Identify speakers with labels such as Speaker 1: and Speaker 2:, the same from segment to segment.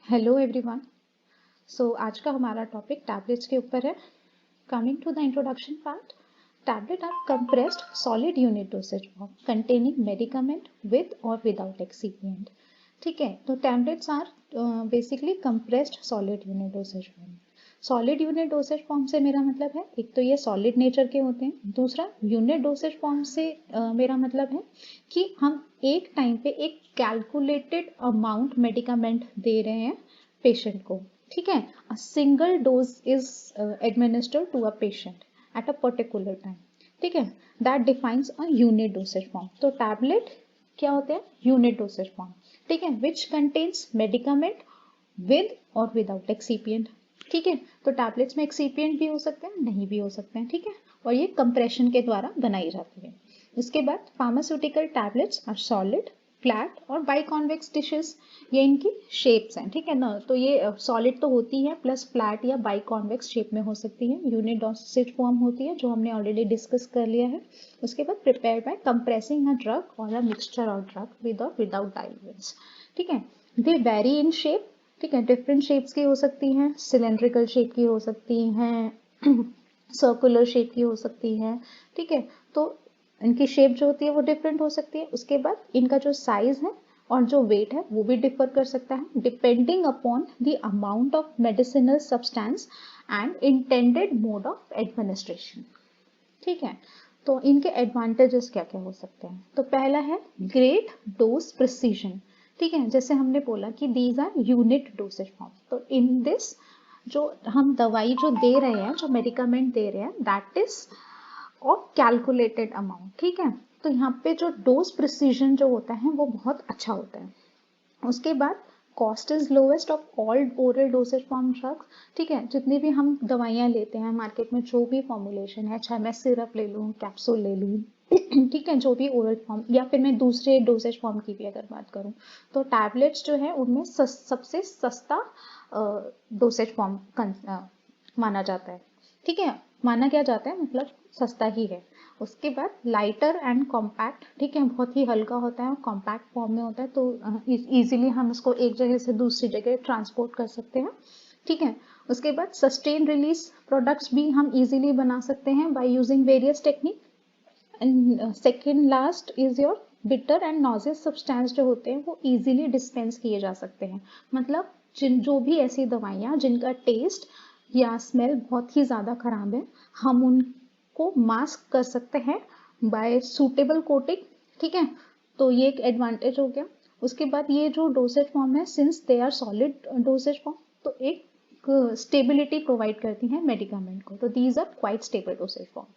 Speaker 1: Hello everyone. आज का हमारा टॉपिक टैबलेट्स के ऊपर है। Coming to the introduction part, tablet are compressed solid unit dosage form containing medicament with और विदाउट एक्सीपिएंट। ठीक है, तो tablets are basically compressed solid unit dosage form. Solid unit dosage form से मेरा मतलब है, एक तो ये सॉलिड नेचर के होते हैं, दूसरा यूनिट डोसेज फॉर्म से मेरा मतलब है कि हम एक टाइम पे एक कैलकुलेटेड अमाउंट मेडिकामेंट दे रहे हैं पेशेंट को। ठीक है, a single dose is administered to a patient at a particular time. ठीक है, that defines a unit dosage form. तो टैबलेट क्या होते हैं? Unit dosage form. ठीक है, विच कंटेन्स मेडिकामेंट विद और विदाउट एक्सीपिएंट। ठीक है, तो टैबलेट्स में एक्सीपिएंट भी हो सकते हैं, नहीं भी हो सकते हैं। ठीक है, और ये कंप्रेशन के द्वारा बनाई जाती है। उसके बाद pharmaceutical tablets are solid, flat और बाइकॉन्वेक्स डिशेस। ये इनकी शेप्स हैं। ठीक है ना, तो ये सॉलिड तो होती है, प्लस फ्लैट या बाइकॉन्वेक्स शेप में हो सकती है। यूनिट डोसेज फॉर्म होती है, जो हमने ऑलरेडी डिस्कस कर लिया है। उसके बाद prepare by compressing a drug और a mixture of drug with और विदाउट डाइल्यूएंट्स। ठीक है, दे वेरी इन शेप। ठीक है, डिफरेंट शेप्स की हो सकती हैं, सिलेंड्रिकल शेप की हो सकती हैं, सर्कुलर शेप की हो सकती है। ठीक है, तो इनकी शेप जो होती है वो डिफरेंट हो सकती है। उसके बाद इनका जो साइज है और जो वेट है वो भी डिफर कर सकता है, depending upon the amount of medicinal substance and intended mode of administration. ठीक है, तो इनके एडवांटेजेस क्या क्या हो सकते हैं? तो पहला है ग्रेट डोज प्रिसीजन। ठीक है, जैसे हमने बोला कि these are unit dosage form, तो इन दिस जो हम दवाई जो दे रहे हैं, जो मेडिकामेंट दे रहे हैं, that is of calculated amount. ठीक है, तो यहाँ पे जो डोज प्रिसीजन जो होता है वो बहुत अच्छा होता है। उसके बाद cost is lowest of all oral dosage form drugs. ठीक है, जितनी भी हम दवाइयाँ लेते हैं मार्केट में, जो भी फॉर्मुलेशन है, चाहे मैं सिरप ले लूँ, कैप्सूल ले लूँ, ठीक है, जो भी ओरल फॉर्म, या फिर मैं दूसरे डोसेज फॉर्म की भी अगर बात करूँ, तो टैबलेट्स जो है उनमें सबसे सस्ता डोसेज फॉर्म माना जाता है। ठीक है, माना क्या जाता है, मतलब सस्ता ही है। उसके बाद लाइटर एंड कॉम्पैक्ट। ठीक है, बहुत ही हल्का होता है, कॉम्पैक्ट फॉर्म में होता है, तो इजीली हम इसको एक जगह से दूसरी जगह ट्रांसपोर्ट कर सकते हैं। ठीक है, उसके बाद सस्टेन रिलीज प्रोडक्ट्स भी हम इजीली बना सकते हैं by using various technique. And second last is your bitter and nauseous substance जो होते हैं वो इजीली डिस्पेंस किए जा सकते हैं। मतलब जो भी ऐसी दवाइयाँ जिनका टेस्ट या स्मेल बहुत ही ज़्यादा खराब है, हम उनको मास्क कर सकते हैं बाय सूटेबल कोटिंग। ठीक है, तो ये एक एडवांटेज हो गया। उसके बाद ये जो डोसेज फॉर्म है, since they are solid dosage form, तो एक स्टेबिलिटी प्रोवाइड करती हैं मेडिकामेंट को, तो these are quite stable dosage form.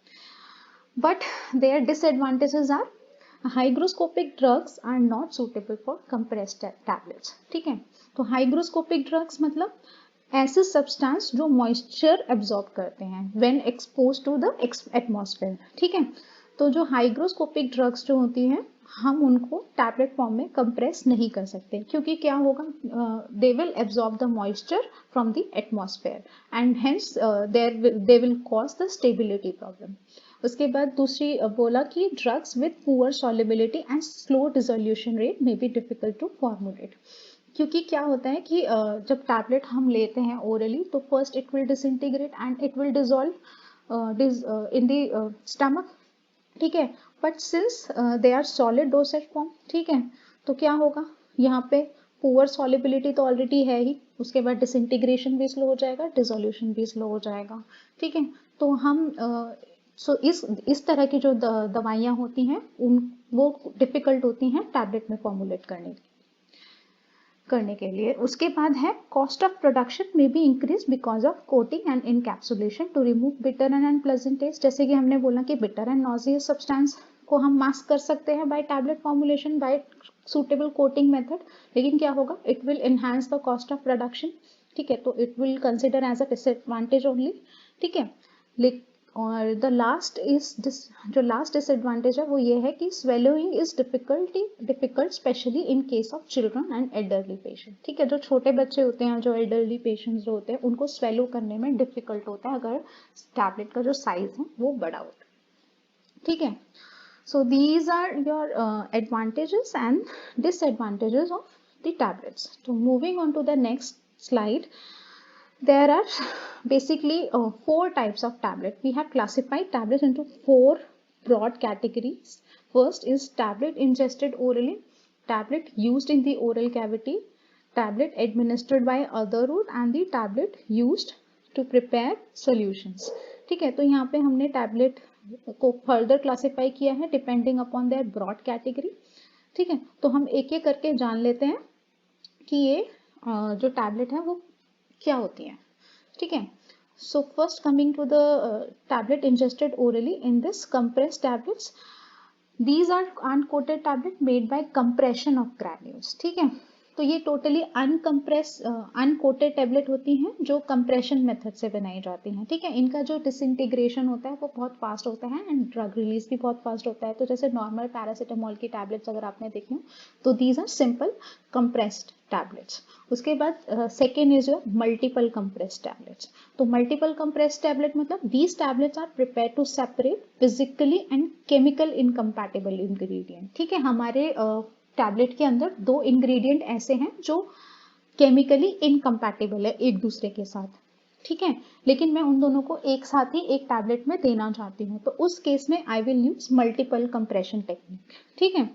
Speaker 1: But their disadvantages are hygroscopic drugs are not suitable for compressed tablets. ठीक है, तो hygroscopic drugs मतलब ऐसे सब्सटेंस जो मॉइस्चर एब्जॉर्ब करते हैं when expose to the atmosphere. ठीक है, तो जो हाइग्रोस्कोपिक ड्रग्स जो होती हैं, हम उनको टैबलेट फॉर्म में कंप्रेस नहीं कर सकते, क्योंकि क्या होगा, they will absorb the moisture from the atmosphere and hence they will cause the stability problem. उसके बाद दूसरी बोला कि drugs with poor solubility and slow dissolution rate may be difficult to formulate. क्योंकि क्या होता है कि जब टैबलेट हम लेते हैं ओरली, तो first it will disintegrate and it will dissolve in the stomach. ठीक है, but since they are solid dosage form, ठीक है, तो क्या होगा, यहाँ पे पुअर सॉलिबिलिटी तो ऑलरेडी है ही, उसके बाद डिसइंटीग्रेशन भी स्लो हो जाएगा, डिसोल्यूशन भी स्लो हो जाएगा। ठीक है, तो हम इस तरह की जो दवाइयाँ होती हैं उन वो डिफिकल्ट होती हैं टैबलेट में फॉर्मुलेट करने के लिए। उसके बाद है कॉस्ट ऑफ प्रोडक्शन में भी increase because of coating and encapsulation to remove bitter and unpleasant taste. जैसे कि हमने बोला कि बिटर एंड नॉजियस सब्सटेंस को हम मास्क कर सकते हैं by tablet formulation by suitable coating method, लेकिन क्या होगा, it will enhance the cost of production. ठीक है, तो it will consider as a disadvantage only. ठीक है, और द लास्ट इज जो लास्ट डिसएडवांटेज है वो ये है कि swallowing is difficult specially in case of children and elderly patient. ठीक है, जो छोटे बच्चे होते हैं, जो एल्डरली पेशेंट्स जो होते हैं, उनको स्वेलो करने में डिफिकल्ट होता है अगर टैबलेट का जो साइज है वो बड़ा होता है। ठीक है, so these are your advantages and disadvantages of the tablets. So moving on to the next slide, there are basically 4 types of tablet. We have classified tablets into 4 broad categories. First is tablet ingested orally, tablet used in the oral cavity, tablet administered by other route and the tablet used to prepare solutions. ठीक है, तो यहाँ पे हमने tablet को further classify किया है depending upon their broad category. ठीक है, तो हम एक एक करके जान लेते हैं कि ये जो टैबलेट है वो क्या होती है. ठीक है, so first coming to the tablet ingested orally, in this compressed tablets, these are uncoated tablet made by compression of granules. ठीक है, तो ये टोटली अनकोटेड टैबलेट होती हैं जो कंप्रेशन मेथड से बनाई जाती हैं. ठीक है, इनका जो डिसइंटीग्रेशन होता है वो बहुत फास्ट होता है एंड ड्रग रिलीज भी बहुत फास्ट होता है. तो जैसे नॉर्मल पैरासीटामोल की टैबलेट्स अगर आपने देखी हो तो these are simple compressed tablets. उसके बाद second is your multiple compressed tablets. तो मल्टीपल कंप्रेस्ड टैबलेट मतलब these tablets are prepare to separate physically and chemical incompatible ingredient. ठीक है, हमारे टैबलेट के अंदर 2 इंग्रेडिएंट ऐसे हैं जो केमिकली इनकम्पैटिबल है एक दूसरे के साथ. ठीक है, लेकिन मैं उन दोनों को एक साथ ही एक टैबलेट में देना चाहती हूँ, तो उस केस में I will use multiple compression technique. ठीक है,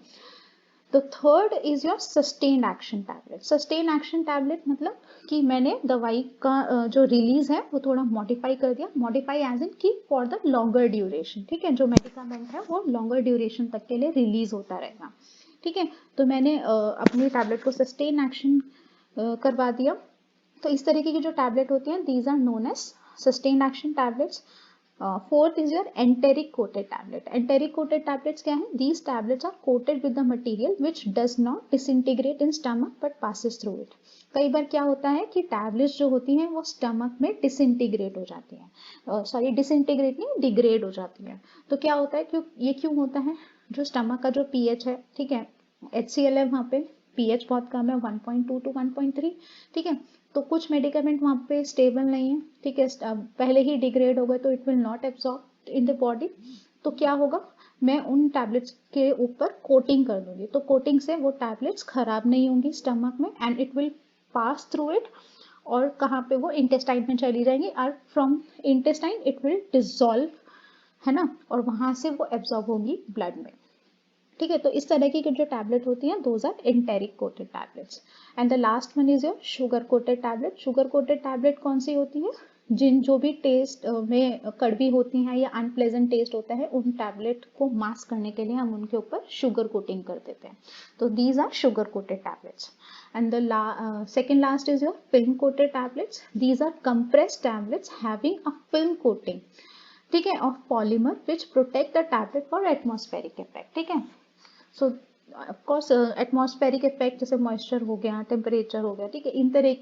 Speaker 1: तो third is your sustained action tablet. Sustained action tablet मतलब कि मैंने दवाई का जो रिलीज है वो थोड़ा मॉडिफाई कर दिया. मॉडिफाई एज इन की फॉर द लॉन्गर ड्यूरेशन. ठीक है, जो मेडिकामेंट है वो लॉन्गर ड्यूरेशन तक के लिए रिलीज होता रहेगा. ठीक है, तो मैंने अपनी टैबलेट को सस्टेन एक्शन करवा दिया. तो इस तरीके की जो टैबलेट होती हैं these are known as sustain action tablets. Fourth is your enteric coated tablet. Enteric coated tablets क्या है? These tablets are coated with the material which does not disintegrate in stomach but passes through it. कई बार क्या होता है कि tablets जो होती हैं वो स्टमक में डिसइंटीग्रेट हो जाती हैं. डिसइंटीग्रेट नहीं, डिग्रेड हो जाती है. तो क्या होता है, ये क्यों होता है? जो स्टमक का जो पीएच है, ठीक है, HCl है वहाँ पे, पीएच बहुत कम है 1.2 to 1.3. ठीक है, तो कुछ मेडिकामेंट वहाँ पे स्टेबल नहीं है. ठीक है, पहले ही डिग्रेड हो गए तो it will not absorb in the body. तो क्या होगा, मैं उन टैबलेट्स के ऊपर कोटिंग कर दूंगी. तो कोटिंग से वो टैबलेट्स खराब नहीं होंगी स्टमक में and it will pass through it. और कहाँ पे वो इंटेस्टाइन में चली जाएंगी और from intestine it will dissolve, है ना, और वहां से वो एब्जॉर्ब होंगी ब्लड में. ठीक है, तो इस तरह की जो टैबलेट होती हैं those are enteric coated tablets. And the last one is your sugar coated tablet. Sugar coated tablet कौन सी होती है? जो भी टेस्ट में कड़वी होती हैं या अनप्लेजेंट टेस्ट होता है उन टैबलेट को मास्क करने के लिए हम उनके ऊपर शुगर कोटिंग कर देते हैं. तो these are sugar coated tablets. And the second last is your film coated tablets. These are compressed tablets having a film coating, ठीक है, of polymer which protect the tablet for atmospheric effect. ठीक है, so of course atmospheric effect जैसे moisture हो गया, temperature हो गया, ठीक है,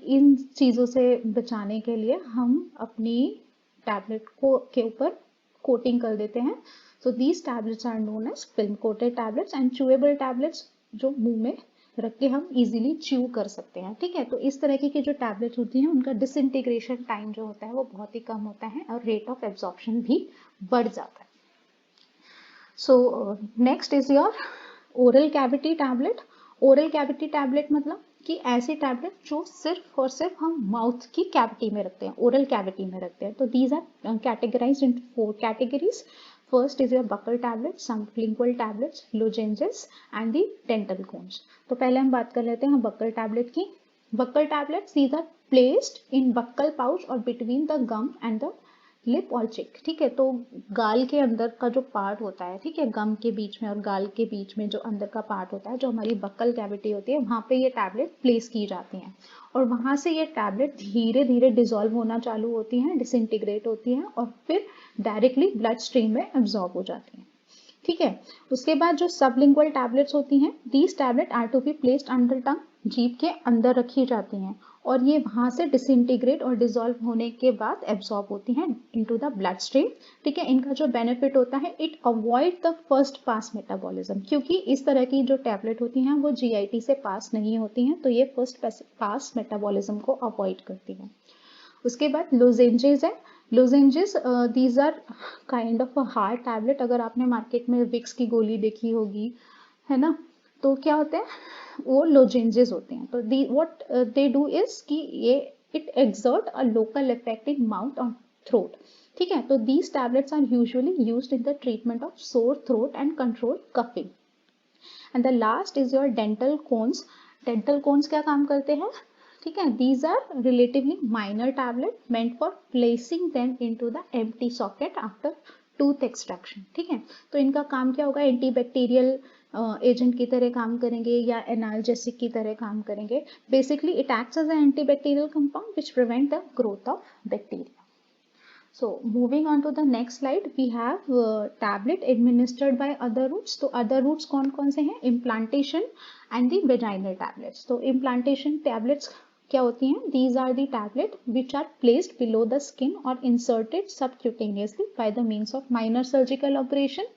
Speaker 1: इन चीज़ों से बचाने के लिए हम अपनी टैबलेट को के ऊपर कोटिंग कर देते हैं. So these tablets are known as film coated tablets. And chewable tablets जो मुंह में रख के हम इजीली च्यू कर सकते हैं. ठीक है, तो इस तरह की जो टैबलेट्स होती हैं उनका डिसइंटीग्रेशन टाइम जो होता है वो बहुत ही कम होता है और रेट ऑफ एब्जॉर्प्शन भी बढ़ जाता है. So next is your oral cavity tablet. Oral cavity tablet मतलब कि ऐसी टैबलेट जो सिर्फ और सिर्फ हम माउथ की कैविटी में रखते हैं, ओरल कैविटी में रखते हैं. तो these are categorized in 4 categories. First is your buccal tablets, sublingual tablets, lozenges and the dental cones. तो पहले हम बात कर लेते हैं buccal tablet की. Buccal tablets, these are placed in buccal pouch or between the gum and the lip or cheek. ठीक है, तो गाल के अंदर का जो पार्ट होता है, ठीक है, गम के बीच में और गाल के बीच में जो अंदर का पार्ट होता है, जो हमारी बक्कल कैविटी होती है, वहाँ पे ये टैबलेट प्लेस की जाती हैं और वहाँ से ये टैबलेट धीरे धीरे डिसॉल्व होना चालू होती हैं, डिसइंटीग्रेट होती हैं और फिर डायरेक्टली ब्लड स्ट्रीम में एब्जॉर्ब हो जाती हैं. ठीक है, उसके बाद जो सबलिंगुअल टैबलेट्स होती हैं, these tablet are to be placed under tongue, जीभ के अंदर रखी जाती हैं और ये वहां से डिसइंटीग्रेट और डिसॉल्व होने के बाद एब्जॉर्ब होती हैं इनटू द ब्लड स्ट्रीम. ठीक है, इनका जो बेनिफिट होता है, it avoid the first pass metabolism, क्योंकि इस तरह की जो टैबलेट होती हैं वो जीआईटी से पास नहीं होती हैं, तो ये फर्स्ट पास मेटाबॉलिज्म को अवॉइड करती हैं. उसके बाद लोजेंजेस है. Lozenges these are kind of a hard tablet. अगर आपने मार्केट में विक्स की गोली देखी होगी, है ना, तो क्या होता है, वो लोजेंजेस होते हैं। तो the what they do is कि ये it exert a local effect in mouth और थ्रोट, ठीक है। तो these tablets are usually used in the treatment of sore throat and control coughing. And the last is your dental cones. Dental cones क्या काम करते हैं, ठीक है। These are relatively minor tablet meant for placing them into the empty socket after tooth extraction, ठीक है। तो इनका काम क्या होगा, एंटीबैक्टीरियल एजेंट की तरह काम करेंगे या एनाल्जेसिक की तरह काम करेंगे। Basically it acts as an antibacterial compound which prevent the growth of bacteria. So moving on to the next slide, we have tablet administered by other roots. तो other roots कौन कौन से हैं, implantation and the vaginal tablets. तो implantation tablets क्या होती हैं, these are the tablet which are placed below the skin or inserted subcutaneously by the means of minor surgical operation,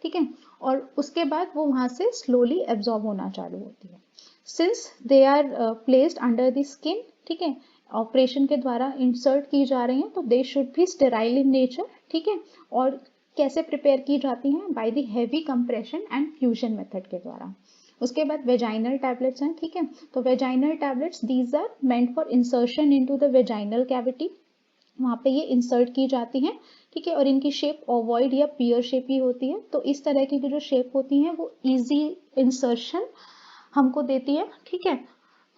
Speaker 1: ठीक है। और उसके बाद वो वहाँ से slowly absorb होना चालू होती है। Since they are placed under the skin, ठीक है, ऑपरेशन के द्वारा इंसर्ट की जा रही हैं, तो they should be sterile in nature, ठीक है। और कैसे प्रिपेयर की जाती हैं, by the heavy compression and fusion method के द्वारा। उसके बाद वेजाइनल टैबलेट्स हैं, ठीक है। तो vaginal tablets these are meant for insertion into the vaginal cavity, वहाँ पे ये इंसर्ट की जाती हैं, ठीक है। और इनकी शेप ओवॉइड या पियर शेप ही होती है। तो इस तरह की जो शेप होती हैं वो इजी इंसर्शन हमको देती है, ठीक है।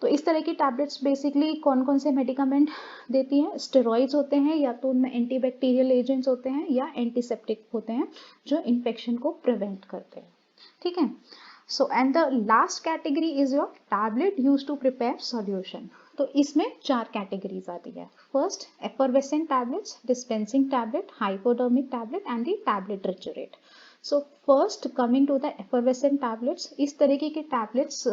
Speaker 1: तो इस तरह की टैबलेट्स बेसिकली कौन कौन से मेडिकामेंट देती हैं, स्टेरॉइड्स होते हैं या तो उनमें एंटीबैक्टीरियल एजेंट्स होते हैं या एंटीसेप्टिक होते हैं जो इन्फेक्शन को प्रिवेंट करते हैं, ठीक है। So and the last category is your tablet use to prepare solution. तो इसमें 4 कैटेगरीज आती है। First effervescent tablets, dispensing tablet, hypodermic tablet and the tablet triturate. So first coming to the effervescent tablets, इस तरीके के tablets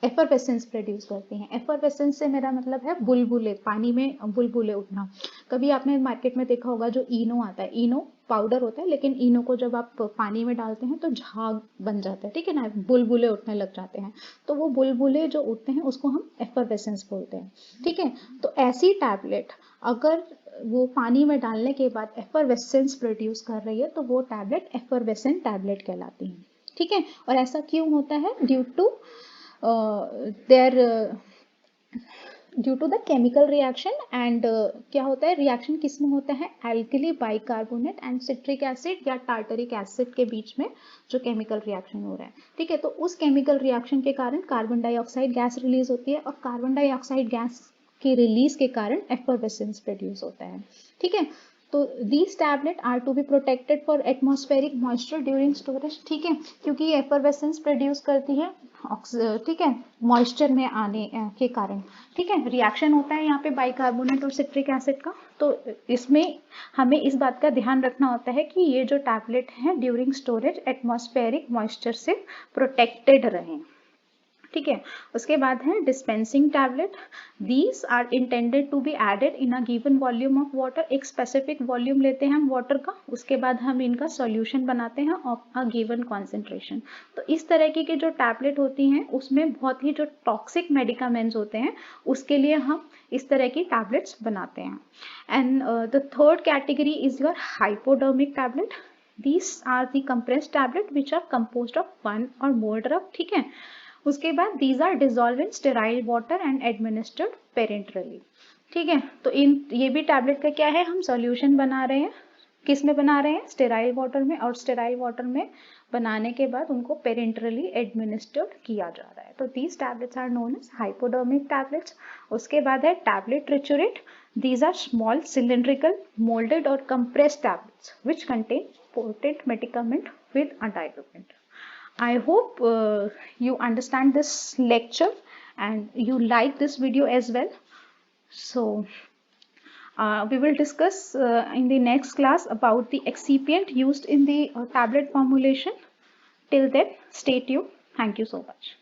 Speaker 1: effervescence produce करती हैं। Effervescence से मेरा मतलब है बुलबुले, पानी में बुलबुले उठना। कभी आपने मार्केट में देखा होगा जो इनो आता है, इनो पाउडर होता है, लेकिन इनो को जब आप पानी में डालते हैं तो झाग बन जाता है, ठीक है ना, बुलबुले उठने लग जाते हैं। तो वो बुलबुले जो उठते हैं उसको हम एफरवेसेंस बोलते हैं, ठीक है। तो ऐसी टैबलेट अगर वो पानी में डालने के बाद एफरवेसेंस प्रोड्यूस कर रही है तो वो टैबलेट एफरवेसेंट टैबलेट कहलाती है, ठीक है। और ऐसा क्यों होता है, due to due to the chemical reaction and क्या होता है, रिएक्शन किस में होता है, alkali bicarbonate and citric acid या टार्टरिक एसिड के बीच में जो केमिकल रिएक्शन हो रहा है, ठीक है। तो उस केमिकल रिएक्शन के कारण कार्बन डाइऑक्साइड गैस रिलीज होती है और कार्बन डाइऑक्साइड गैस की रिलीज के कारण एफरवेसेंस प्रोड्यूस होता है, ठीक है। तो these tablet are to be protected for atmospheric moisture during storage, ठीक है, क्योंकि ये एफरवेसेंस प्रोड्यूस करती है, ठीक है, मॉइस्चर में आने के कारण, ठीक है। रिएक्शन होता है यहाँ पे बाइकार्बोनेट और सिट्रिक एसिड का। तो इसमें हमें इस बात का ध्यान रखना होता है कि ये जो टैबलेट है ड्यूरिंग स्टोरेज एटमॉस्फेरिक मॉइस्चर से प्रोटेक्टेड रहें, ठीक है। उसके बाद है dispensing tablet. These are intended to be added in a given volume of water. एक स्पेसिफिक वॉल्यूम लेते हैं हम वाटर का, उसके बाद हम इनका सॉल्यूशन बनाते हैं ऑफ अ गिवन कॉन्सेंट्रेशन। तो इस तरह की जो टैबलेट होती हैं उसमें बहुत ही जो टॉक्सिक मेडिकामेंट्स होते हैं उसके लिए हम इस तरह की टैबलेट्स बनाते हैं। And the third category is your hypodermic tablet. These are the compressed tablet which are composed of one or more drug, ठीक है। उसके बाद these are dissolved in sterile water and administered parenterally, ठीक है। तो ये भी टैबलेट का क्या है, हम सॉल्यूशन बना रहे हैं, किस में बना रहे हैं, स्टेराइल वाटर में, और स्टेराइल वाटर में बनाने के बाद उनको पेरेंटरली एडमिनिस्टर्ड किया जा रहा है। तो these tablets are known as hypodermic tablets। उसके बाद है tablet ट्रिचुरेट। These are small cylindrical molded or compressed tablets which contain potent medicament with a diluent। I hope you understand this lecture and you like this video as well. So we will discuss in the next class about the excipient used in the tablet formulation. Till then, stay tuned. Thank you so much.